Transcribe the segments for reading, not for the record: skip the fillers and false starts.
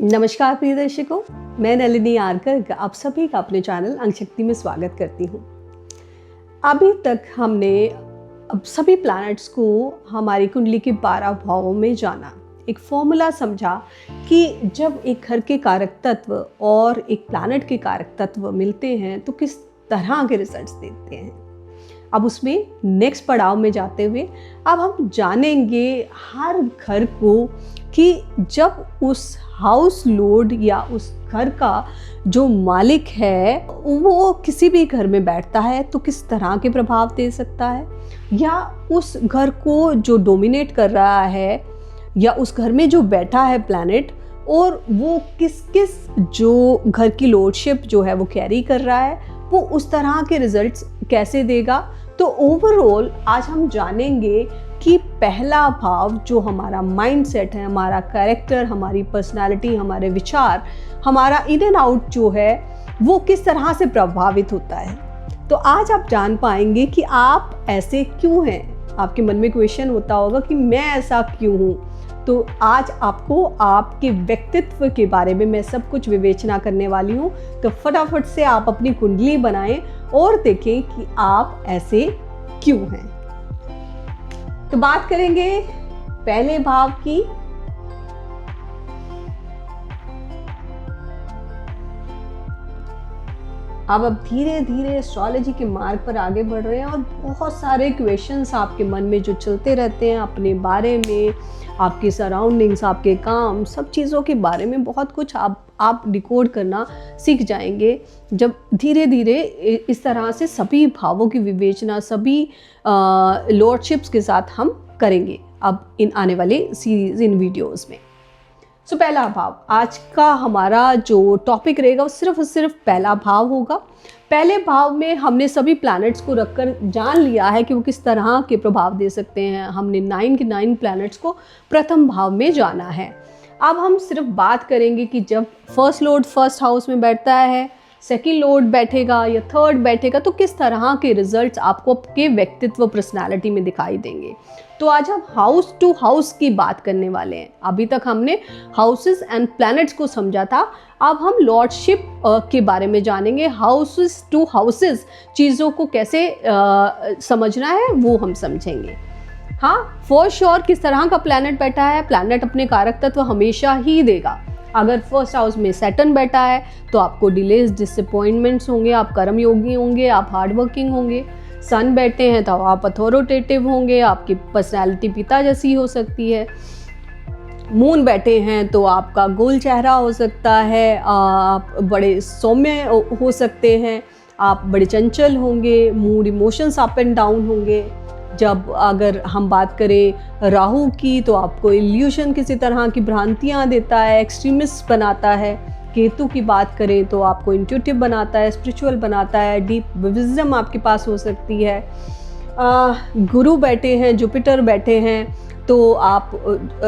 नमस्कार प्रिय दर्शकों, मैं नलिनी आरकर आप सभी का अपने चैनल अंक शक्ति में स्वागत करती हूँ। अभी तक हमने सभी प्लैनेट्स को हमारी कुंडली के 12 भावों में जाना, एक फॉर्मूला समझा कि जब एक घर के कारक तत्व और एक प्लैनेट के कारक तत्व मिलते हैं तो किस तरह के रिजल्ट्स देते हैं। अब उसमें नेक्स्ट पड़ाव में जाते हुए अब हम जानेंगे हर घर को कि जब उस हाउस लोड या उस घर का जो मालिक है वो किसी भी घर में बैठता है तो किस तरह के प्रभाव दे सकता है, या उस घर को जो डोमिनेट कर रहा है या उस घर में जो बैठा है प्लैनेट और वो किस किस जो घर की लॉर्डशिप जो है वो कैरी कर रहा है, वो उस तरह के रिजल्ट्स कैसे देगा। तो ओवरऑल आज हम जानेंगे कि पहला भाव जो हमारा माइंडसेट है, हमारा कैरेक्टर, हमारी पर्सनालिटी, हमारे विचार, हमारा इन एंड आउट जो है वो किस तरह से प्रभावित होता है। तो आज आप जान पाएंगे कि आप ऐसे क्यों हैं। आपके मन में क्वेश्चन होता होगा कि मैं ऐसा क्यों हूँ। तो आज आपको आपके व्यक्तित्व के बारे में मैं सब कुछ विवेचना करने वाली हूँ। तो फटाफट से आप अपनी कुंडली बनाएं और देखें कि आप ऐसे क्यों हैं। तो बात करेंगे पहले भाव की। अब धीरे धीरे एस्ट्रोलॉजी के मार्ग पर आगे बढ़ रहे हैं और बहुत सारे क्वेश्चंस आपके मन में जो चलते रहते हैं अपने बारे में, आपके सराउंडिंग्स, आपके काम, सब चीज़ों के बारे में बहुत कुछ आप डिकोड करना सीख जाएंगे जब धीरे धीरे इस तरह से सभी भावों की विवेचना सभी लॉर्डशिप्स के साथ हम करेंगे अब इन आने वाले सीरीज इन वीडियोस में। सो पहला भाव, आज का हमारा जो टॉपिक रहेगा वो सिर्फ और सिर्फ पहला भाव होगा। पहले भाव में हमने सभी प्लैनेट्स को रखकर जान लिया है कि वो किस तरह के प्रभाव दे सकते हैं। हमने 9 के 9 प्लैनेट्स को प्रथम भाव में जाना है। अब हम सिर्फ बात करेंगे कि जब फर्स्ट लॉर्ड फर्स्ट हाउस में बैठता है, सेकंड लॉर्ड बैठेगा या थर्ड बैठेगा तो किस तरह के रिजल्ट्स आपको आपके व्यक्तित्व पर्सनालिटी में दिखाई देंगे। तो आज हम हाउस टू हाउस की बात करने वाले हैं। अभी तक हमने हाउसेस एंड प्लैनेट्स को समझा था, अब हम लॉर्डशिप के बारे में जानेंगे। हाउसेस टू हाउसेस चीज़ों को कैसे समझना है वो हम समझेंगे। हाँ, फॉर श्योर किस तरह का प्लैनेट बैठा है, प्लैनेट अपने कारक तत्व हमेशा ही देगा। अगर फर्स्ट हाउस में सैटर्न बैठा है तो आपको डिलेज, डिसअपॉइंटमेंट्स होंगे, आप कर्मयोगी होंगे, आप हार्ड वर्किंग होंगे। सन बैठे हैं तो आप अथॉरिटेटिव होंगे, आपकी पर्सनैलिटी पिता जैसी हो सकती है। मून बैठे हैं तो आपका गोल चेहरा हो सकता है, आप बड़े सौम्य हो सकते हैं, आप बड़े चंचल होंगे, mood emotions up and down होंगे। जब अगर हम बात करें राहु की तो आपको इल्यूशन किसी तरह की भ्रांतियाँ देता है, एक्सट्रीमिस्ट बनाता है। केतु की बात करें तो आपको इंट्यूटिव बनाता है, स्पिरिचुअल बनाता है, डीप विजडम आपके पास हो सकती है। गुरु बैठे हैं, जुपिटर बैठे हैं तो आप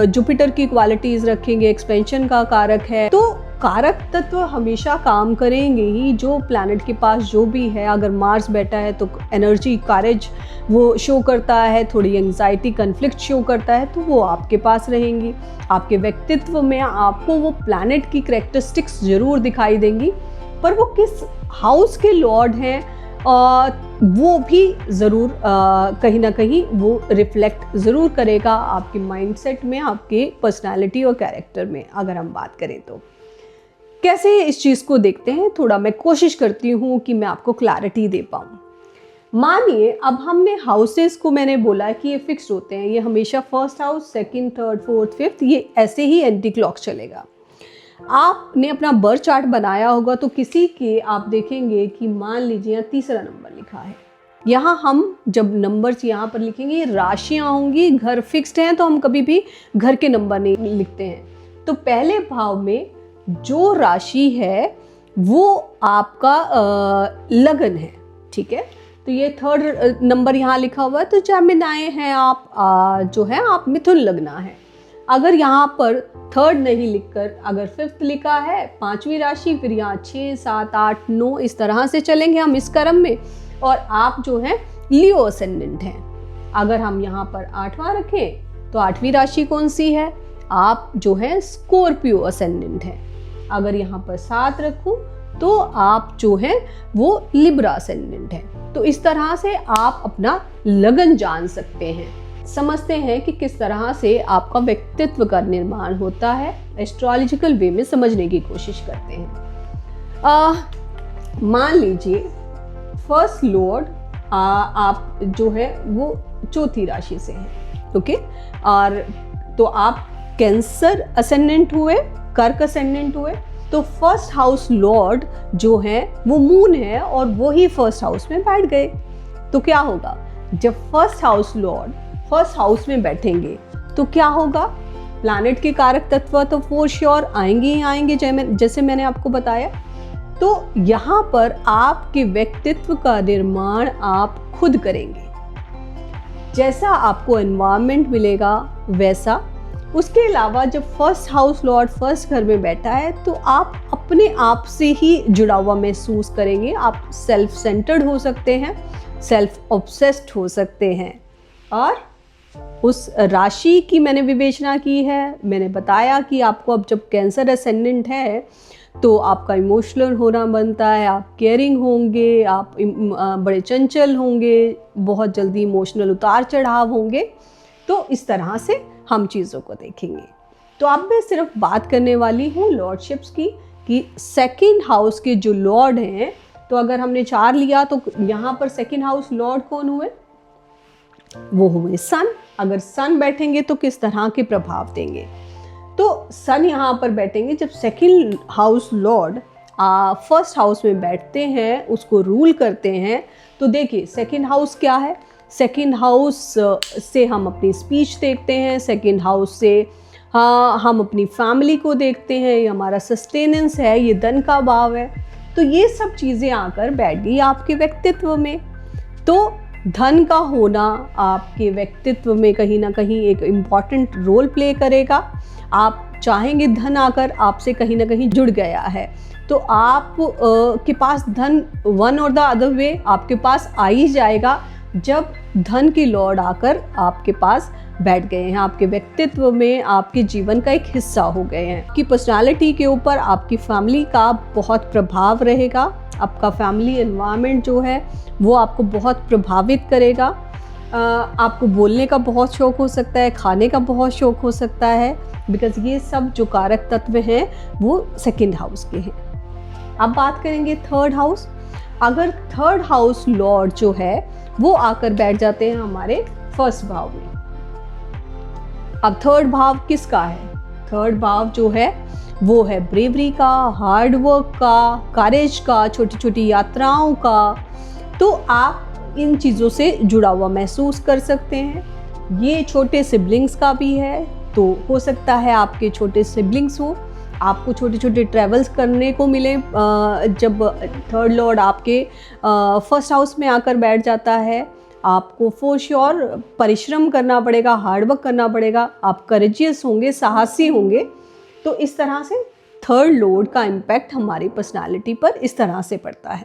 जुपिटर की क्वालिटीज़ रखेंगे, एक्सपेंशन का कारक है। तो कारक तत्व हमेशा काम करेंगे ही जो प्लैनेट के पास जो भी है। अगर मार्स बैठा है तो एनर्जी, करेज वो शो करता है, थोड़ी एंग्जाइटी, कन्फ्लिक्ट शो करता है, तो वो आपके पास रहेंगी। आपके व्यक्तित्व में आपको वो प्लैनेट की कैरेक्टरिस्टिक्स ज़रूर दिखाई देंगी, पर वो किस हाउस के लॉर्ड हैं वो भी ज़रूर कहीं ना कहीं वो रिफ्लेक्ट ज़रूर करेगा आपके माइंडसेट में, आपके पर्सनालिटी और कैरेक्टर में। अगर हम बात करें तो कैसे इस चीज़ को देखते हैं, थोड़ा मैं कोशिश करती हूँ कि मैं आपको क्लैरिटी दे पाऊँ। मानिए अब हमने हाउसेस को, मैंने बोला कि ये फिक्स्ड होते हैं, ये हमेशा first house, second, third, fourth, fifth, ये ऐसे ही एंटी क्लॉक चलेगा। आपने अपना बर्थ चार्ट बनाया होगा तो किसी के आप देखेंगे कि मान लीजिए यहाँ तीसरा नंबर लिखा है। यहाँ हम जब नंबर्स यहाँ पर लिखेंगे ये राशियाँ होंगी, घर फिक्स्ड हैं तो हम कभी भी घर के नंबर नहीं लिखते हैं। तो पहले भाव में जो राशि है वो आपका लगन है, ठीक है। तो ये थर्ड नंबर यहाँ लिखा हुआ है तो जेमिनी हैं आप, जो है आप मिथुन लगना है। अगर यहाँ पर थर्ड नहीं लिखकर अगर फिफ्थ लिखा है, पांचवी राशि, फिर यहाँ 6, 7, 8, 9 इस तरह से चलेंगे हम इस क्रम में। और आप जो है लियो असेंडेंट हैं। अगर हम यहाँ पर 8वां रखें तो 8वीं राशि कौन सी है, आप जो है स्कॉर्पियो असेंडेंट हैं। अगर यहाँ पर 7 रखूं तो आप जो है वो लिब्रा असेंडेंट है। तो इस तरह से आप अपना लगन जान सकते हैं, समझते हैं कि किस तरह से आपका व्यक्तित्व का निर्माण होता है। एस्ट्रोलॉजिकल वे में समझने की कोशिश करते हैं। मान लीजिए फर्स्ट लॉर्ड आप जो है वो चौथी राशि से हैं, ओके, और तो आप कैंसर असेंडेंट हुए, कर्क असेंडेंट हुए, तो फर्स्ट हाउस लॉर्ड जो है वो मून है और वो ही फर्स्ट हाउस में बैठ गए। तो क्या होगा, जब first house Lord first house में बैठेंगे तो क्या होगा, प्लैनेट के कारक तत्व तो फॉर श्योर आएंगे ही आएंगे, जैसे मैंने आपको बताया। तो यहाँ पर आपके व्यक्तित्व का निर्माण आप खुद करेंगे, जैसा आपको एनवायरनमेंट मिलेगा वैसा। उसके अलावा जब फर्स्ट हाउस लॉर्ड फर्स्ट घर में बैठा है तो आप अपने आप से ही जुड़ा हुआ महसूस करेंगे। आप सेल्फ सेंटर्ड हो सकते हैं, सेल्फ ऑब्सेस्ड हो सकते हैं। और उस राशि की मैंने विवेचना की है, मैंने बताया कि आपको अब जब कैंसर असेंडेंट है तो आपका इमोशनल होना बनता है, आप केयरिंग होंगे, आप बड़े चंचल होंगे, बहुत जल्दी इमोशनल उतार चढ़ाव होंगे। तो इस तरह से हम चीज़ों को देखेंगे। तो अब मैं सिर्फ बात करने वाली हूँ लॉर्डशिप्स की, कि सेकंड हाउस के जो लॉर्ड हैं, तो अगर हमने 4 लिया तो यहाँ पर सेकंड हाउस लॉर्ड कौन हुए, वो हुए सन। अगर सन बैठेंगे तो किस तरह के प्रभाव देंगे, तो सन यहाँ पर बैठेंगे। जब second house Lord first house में बैठते हैं, उसको रूल करते हैं, तो देखिए सेकंड हाउस क्या है, सेकंड हाउस से हम अपनी स्पीच देखते हैं, सेकंड हाउस से हम अपनी फैमिली को देखते हैं, ये हमारा सस्टेनेंस है, ये धन का भाव है। तो ये सब चीज़ें आकर बैठ गई आपके व्यक्तित्व में। तो धन का होना आपके व्यक्तित्व में कहीं ना कहीं एक इम्पॉर्टेंट रोल प्ले करेगा। आप चाहेंगे धन आकर आपसे कहीं ना कहीं जुड़ गया है, तो आप के पास धन वन और द अदर वे आपके पास आ ही जाएगा जब धन के लॉर्ड आकर आपके पास बैठ गए हैं, आपके व्यक्तित्व में, आपके जीवन का एक हिस्सा हो गए हैं। आपकी पर्सनालिटी के ऊपर आपकी फैमिली का बहुत प्रभाव रहेगा। आपका फैमिली एनवायरनमेंट जो है वो आपको बहुत प्रभावित करेगा। आपको बोलने का बहुत शौक़ हो सकता है, खाने का बहुत शौक़ हो सकता है, बिकॉज ये सब जो कारक तत्व हैं वो सेकंड हाउस के हैं। अब बात करेंगे थर्ड हाउस। अगर थर्ड हाउस लॉर्ड जो है वो आकर बैठ जाते हैं हमारे फर्स्ट भाव में। अब थर्ड भाव किसका है, थर्ड भाव जो है वो है ब्रेवरी का, हार्ड वर्क का, करेज का, छोटी छोटी यात्राओं का। तो आप इन चीज़ों से जुड़ा हुआ महसूस कर सकते हैं। ये छोटे सिबलिंग्स का भी है, तो हो सकता है आपके छोटे सिबलिंग्स हो, आपको छोटे छोटे ट्रैवल्स करने को मिले जब थर्ड लॉर्ड आपके फर्स्ट हाउस में आकर बैठ जाता है। आपको फॉर श्योर परिश्रम करना पड़ेगा, हार्डवर्क करना पड़ेगा, आप करेजियस होंगे, साहसी होंगे। तो इस तरह से थर्ड लॉर्ड का इम्पैक्ट हमारी पर्सनालिटी पर इस तरह से पड़ता है।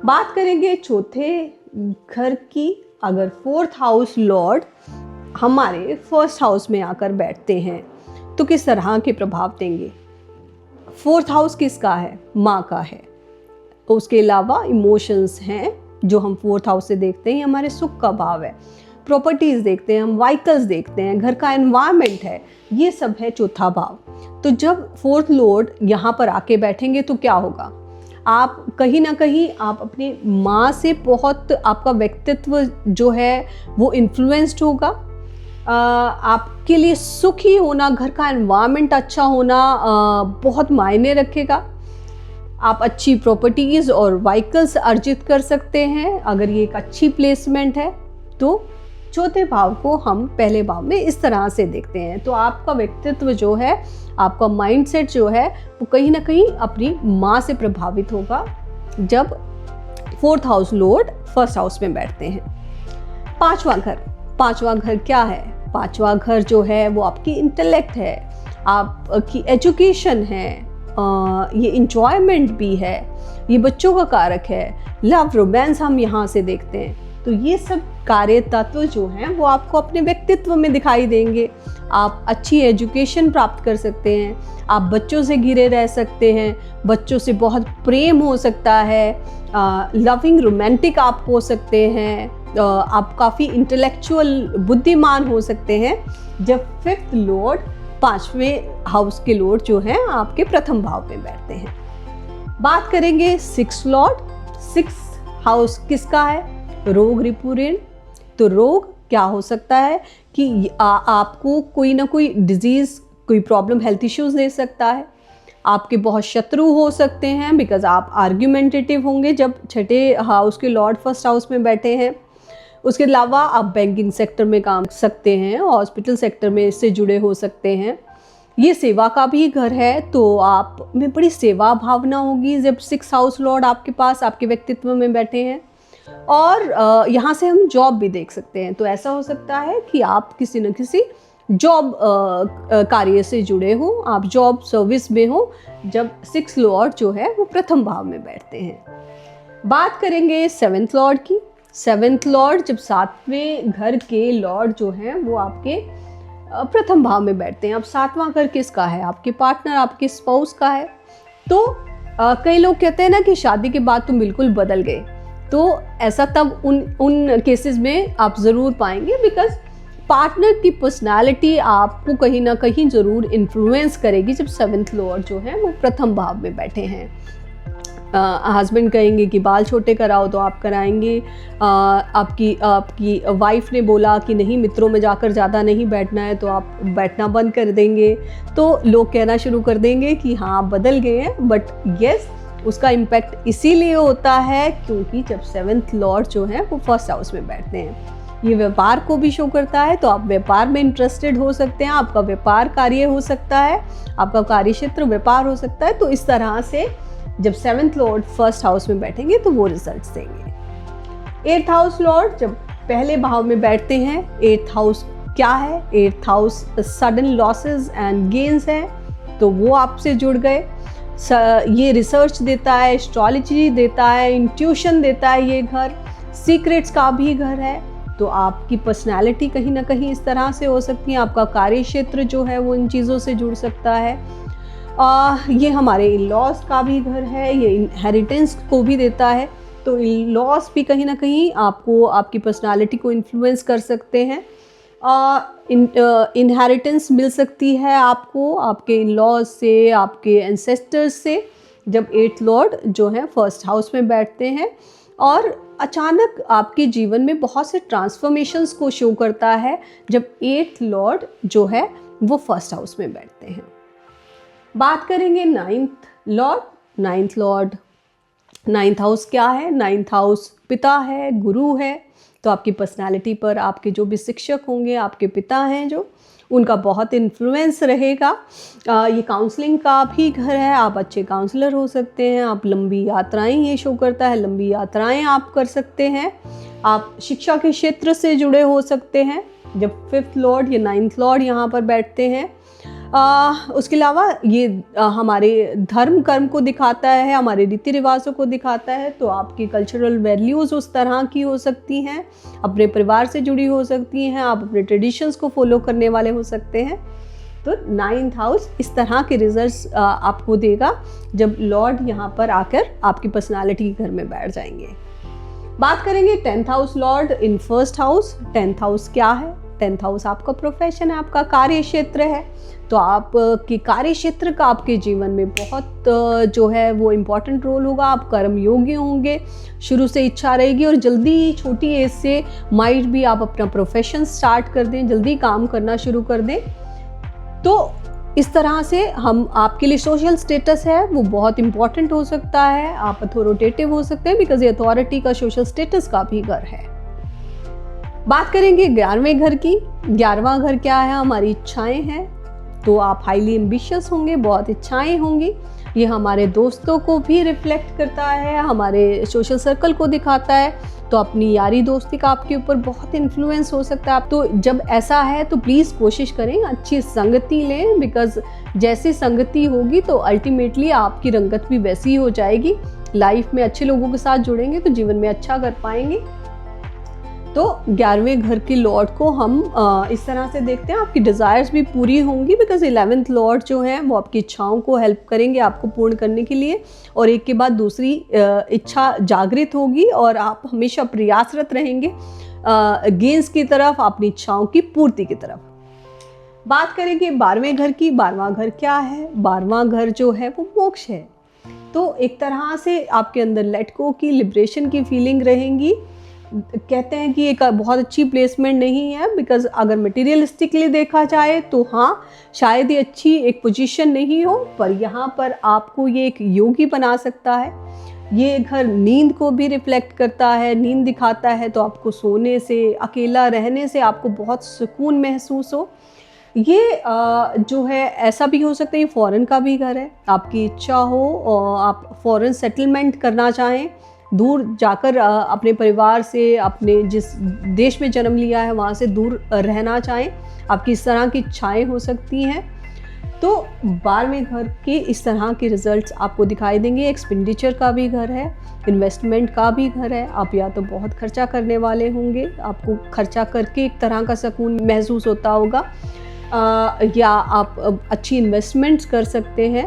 बात करेंगे चौथे घर की। अगर फोर्थ हाउस लॉर्ड हमारे फर्स्ट हाउस में आकर बैठते हैं तो किस तरह के प्रभाव देंगे। फोर्थ हाउस किसका है, माँ का है। उसके अलावा इमोशंस हैं जो हम फोर्थ हाउस से देखते हैं, हमारे सुख का भाव है, प्रॉपर्टीज़ देखते हैं, हम व्हीकल्स देखते हैं, घर का एनवायरनमेंट है, ये सब है चौथा भाव। तो जब फोर्थ लॉर्ड यहाँ पर आके बैठेंगे तो क्या होगा, आप कहीं ना कहीं आप अपनी माँ से बहुत, आपका व्यक्तित्व जो है वो इन्फ्लुएंस्ड होगा। आपके लिए सुखी होना, घर का एनवायरनमेंट अच्छा होना बहुत मायने रखेगा। आप अच्छी प्रॉपर्टीज़ और व्हीकल्स अर्जित कर सकते हैं अगर ये एक अच्छी प्लेसमेंट है। तो चौथे भाव को हम पहले भाव में इस तरह से देखते हैं। तो आपका व्यक्तित्व जो है, आपका माइंडसेट जो है वो कहीं ना कहीं अपनी माँ से प्रभावित होगा जब fourth house Lord first house में बैठते हैं। पांचवा घर, पांचवा घर क्या है, पांचवा घर जो है वो आपकी इंटेलेक्ट है, आपकी एजुकेशन है, ये इंजॉयमेंट भी है, ये बच्चों का कारक है, लव रोमांस हम यहाँ से देखते हैं। तो ये सब कार्य तत्व जो हैं वो आपको अपने व्यक्तित्व में दिखाई देंगे। आप अच्छी एजुकेशन प्राप्त कर सकते हैं, आप बच्चों से घिरे रह सकते हैं, बच्चों से बहुत प्रेम हो सकता है, लविंग रोमांटिक आप हो सकते हैं, आप काफ़ी इंटेलेक्चुअल बुद्धिमान हो सकते हैं जब 5th लॉर्ड 5वें हाउस के लॉर्ड जो हैं आपके प्रथम भाव में बैठते हैं। बात करेंगे 6th लॉर्ड। 6th हाउस किसका है? रोग रिपु ऋण। तो रोग क्या हो सकता है कि आपको कोई ना कोई डिजीज़, कोई प्रॉब्लम, हेल्थ इश्यूज दे सकता है। आपके बहुत शत्रु हो सकते हैं बिकॉज आप आर्ग्यूमेंटेटिव होंगे जब छठे हाउस के लॉर्ड 1st हाउस में बैठे हैं। उसके अलावा आप बैंकिंग सेक्टर में काम कर सकते हैं, हॉस्पिटल सेक्टर में इससे जुड़े हो सकते हैं। ये सेवा का भी घर है, तो आप में बड़ी सेवा भावना होगी जब 6th हाउस लॉर्ड आपके पास, आपके व्यक्तित्व में बैठे हैं। और यहाँ से हम जॉब भी देख सकते हैं। तो ऐसा हो सकता है कि आप किसी न किसी जॉब कार्य से जुड़े हो, आप जॉब सर्विस में हो जब 6th लॉर्ड जो है वो प्रथम भाव में बैठते हैं। बात करेंगे 7th लॉर्ड की। 7th लॉर्ड जब 7वें घर के लॉर्ड जो हैं वो आपके प्रथम भाव में बैठते हैं। अब 7वां घर किसका है? आपके पार्टनर, आपके स्पाउस का है। तो कई लोग कहते हैं ना कि शादी के बाद तुम बिल्कुल बदल गए, तो ऐसा तब उन केसेस में आप ज़रूर पाएंगे बिकॉज पार्टनर की पर्सनालिटी आपको कहीं ना कहीं ज़रूर इन्फ्लुएंस करेगी जब 7th लॉर्ड जो है वो प्रथम भाव में बैठे हैं। हस्बैंड कहेंगे कि बाल छोटे कराओ तो आप कराएंगे। आपकी वाइफ ने बोला कि नहीं, मित्रों में जाकर ज़्यादा नहीं बैठना है, तो आप बैठना बंद कर देंगे। तो लोग कहना शुरू कर देंगे कि हाँ आप बदल गए हैं। बट यस, उसका इम्पैक्ट इसीलिए होता है क्योंकि जब 7th लॉर्ड जो है वो 1st हाउस में बैठते हैं। ये व्यापार को भी शो करता है, तो आप व्यापार में इंटरेस्टेड हो सकते हैं, आपका व्यापार कार्य हो सकता है, आपका कार्य क्षेत्र व्यापार हो सकता है। तो इस तरह से जब 7th लॉर्ड 1st हाउस में बैठेंगे तो वो रिजल्ट्स देंगे। 8th हाउस लॉर्ड जब पहले भाव में बैठते हैं, 8th हाउस क्या है? 8th house sudden losses and gains है, तो वो आपसे जुड़ गए। ये रिसर्च देता है, एस्ट्रोलॉजी देता है, इंट्यूशन देता है, ये घर सीक्रेट्स का भी घर है। तो आपकी पर्सनैलिटी कहीं ना कहीं इस तरह से हो सकती है, आपका कार्य क्षेत्र जो है वो इन चीज़ों से जुड़ सकता है। ये हमारे इन-लॉज का भी घर है, ये इनहेरिटेंस को भी देता है। तो इन-लॉज भी कहीं ना कहीं आपको, आपकी पर्सनालिटी को इन्फ्लुएंस कर सकते हैं। इनहेरिटेंस मिल सकती है आपको आपके इन-लॉज से, आपके एंसेस्टर्स से जब 8th लॉर्ड जो है 1st हाउस में बैठते हैं। और अचानक आपके जीवन में बहुत से ट्रांसफॉर्मेशंस को शो करता है जब 8th लॉर्ड जो है वो 1st हाउस में बैठते हैं। बात करेंगे 9th Lord. 9th Lord, 9th house क्या है? 9th हाउस पिता है, गुरु है। तो आपकी पर्सनालिटी पर आपके जो भी शिक्षक होंगे, आपके पिता हैं जो, उनका बहुत इन्फ्लुएंस रहेगा। ये काउंसलिंग का भी घर है, आप अच्छे काउंसलर हो सकते हैं। आप लंबी यात्राएं, ये शो करता है लंबी यात्राएं आप कर सकते हैं। आप शिक्षा के क्षेत्र से जुड़े हो सकते हैं जब 5th लॉर्ड या 9th लॉर्ड यहाँ पर बैठते हैं। उसके अलावा ये हमारे धर्म कर्म को दिखाता है, हमारे रीति रिवाजों को दिखाता है। तो आपकी कल्चरल वैल्यूज़ उस तरह की हो सकती हैं, अपने परिवार से जुड़ी हो सकती हैं, आप अपने ट्रेडिशंस को फॉलो करने वाले हो सकते हैं। तो 9th हाउस इस तरह के रिजल्ट्स आपको देगा जब लॉर्ड यहाँ पर आकर आपकी पर्सनालिटी के घर में बैठ जाएंगे। बात करेंगे 10th हाउस लॉर्ड इन 1st हाउस। 10th हाउस क्या है? 10th हाउस आपका प्रोफेशन है, आपका कार्य क्षेत्र है। तो आपके कार्य क्षेत्र का आपके जीवन में बहुत जो है वो इम्पॉर्टेंट रोल होगा। आप कर्म योगी होंगे, शुरू से इच्छा रहेगी और जल्दी छोटी एज से माइट भी आप अपना प्रोफेशन स्टार्ट कर दें, जल्दी काम करना शुरू कर दें। तो इस तरह से हम, आपके लिए सोशल स्टेटस है वो बहुत इम्पॉर्टेंट हो सकता है। आप अथॉरिटेटिव हो सकते हैं बिकॉज ये अथॉरिटी का, सोशल स्टेटस का भी घर है। बात करेंगे 11वें घर की। 11वां घर क्या है? हमारी इच्छाएं हैं। तो आप हाईली एम्बिशियस होंगे, बहुत इच्छाएं होंगी। ये हमारे दोस्तों को भी रिफ्लेक्ट करता है, हमारे सोशल सर्कल को दिखाता है। तो अपनी यारी दोस्ती का आपके ऊपर बहुत इन्फ्लुएंस हो सकता है। तो जब ऐसा है तो प्लीज़ कोशिश करें अच्छी संगति लें, बिकॉज जैसी संगति होगी तो अल्टीमेटली आपकी रंगत भी वैसी ही हो जाएगी। लाइफ में अच्छे लोगों के साथ जुड़ेंगे तो जीवन में अच्छा कर पाएंगे। तो 11वें घर की लॉर्ड को हम इस तरह से देखते हैं, आपकी डिज़ायर्स भी पूरी होंगी, बिकॉज 11th लॉर्ड जो है वो आपकी इच्छाओं को हेल्प करेंगे आपको पूर्ण करने के लिए, और एक के बाद दूसरी इच्छा जागृत होगी और आप हमेशा प्रयासरत रहेंगे गेंस की तरफ, अपनी इच्छाओं की पूर्ति की तरफ। बात करेंगे 12वें घर की। 12वां घर क्या है? 12वां घर जो है वो मोक्ष है। तो एक तरह से आपके अंदर लेट गो की, लिबरेशन की फीलिंग रहेंगी। कहते हैं कि एक बहुत अच्छी प्लेसमेंट नहीं है, बिकॉज अगर मटेरियलिस्टिकली देखा जाए तो हाँ शायद ये अच्छी एक पोजीशन नहीं हो, पर यहाँ पर आपको ये एक योगी बना सकता है। ये घर नींद को भी रिफ्लेक्ट करता है, नींद दिखाता है, तो आपको सोने से, अकेला रहने से आपको बहुत सुकून महसूस हो। ये जो है ऐसा भी हो सकता है, ये फॉरेन का भी घर है, आपकी इच्छा हो और आप फॉरेन सेटलमेंट करना चाहें, दूर जाकर अपने परिवार से, अपने जिस देश में जन्म लिया है वहाँ से दूर रहना चाहें, आपकी इस तरह की इच्छाएं हो सकती हैं। तो 12वें घर के इस तरह के रिजल्ट्स आपको दिखाई देंगे। एक्सपेंडिचर का भी घर है, इन्वेस्टमेंट का भी घर है। आप या तो बहुत खर्चा करने वाले होंगे, आपको खर्चा करके एक तरह का सुकून महसूस होता होगा, या आप अच्छी इन्वेस्टमेंट्स कर सकते हैं।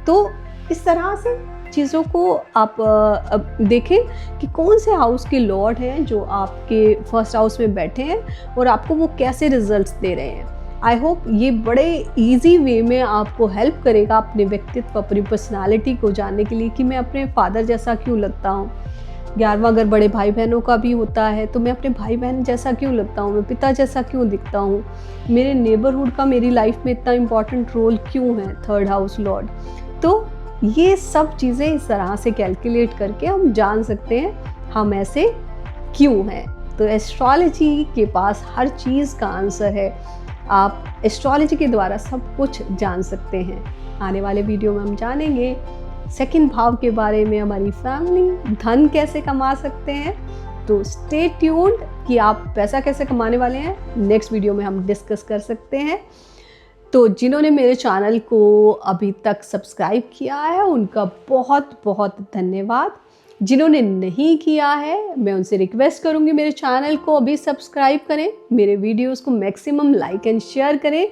तो इस तरह से चीज़ों को आप देखें कि कौन से हाउस के लॉर्ड हैं जो आपके फर्स्ट हाउस में बैठे हैं और आपको वो कैसे रिजल्ट्स दे रहे हैं। आई होप ये बड़े इजी वे में आपको हेल्प करेगा अपने व्यक्तित्व, अपनी पर्सनालिटी को जानने के लिए कि मैं अपने फादर जैसा क्यों लगता हूँ। 11वां घर बड़े भाई बहनों का भी होता है, तो मैं अपने भाई बहन जैसा क्यों लगता हूँ, मैं पिता जैसा क्यों दिखता हूँ, मेरे नेबरहुड का मेरी लाइफ में इतना इम्पॉर्टेंट रोल क्यों है थर्ड हाउस लॉर्ड। तो ये सब चीज़ें इस तरह से कैलकुलेट करके हम जान सकते हैं हम ऐसे क्यों हैं। तो एस्ट्रोलॉजी के पास हर चीज़ का आंसर है, आप एस्ट्रोलॉजी के द्वारा सब कुछ जान सकते हैं। आने वाले वीडियो में हम जानेंगे सेकंड भाव के बारे में, हमारी फैमिली, धन कैसे कमा सकते हैं। तो स्टे ट्यून्ड कि आप पैसा कैसे कमाने वाले हैं, नेक्स्ट वीडियो में हम डिस्कस कर सकते हैं। तो जिन्होंने मेरे चैनल को अभी तक सब्सक्राइब किया है उनका बहुत बहुत धन्यवाद। जिन्होंने नहीं किया है मैं उनसे रिक्वेस्ट करूंगी मेरे चैनल को अभी सब्सक्राइब करें, मेरे वीडियोस को मैक्सिमम लाइक एंड शेयर करें,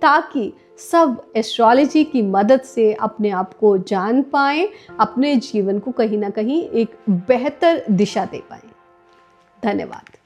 ताकि सब एस्ट्रोलॉजी की मदद से अपने आप को जान पाएं, अपने जीवन को कहीं ना कहीं एक बेहतर दिशा दे पाएं। धन्यवाद।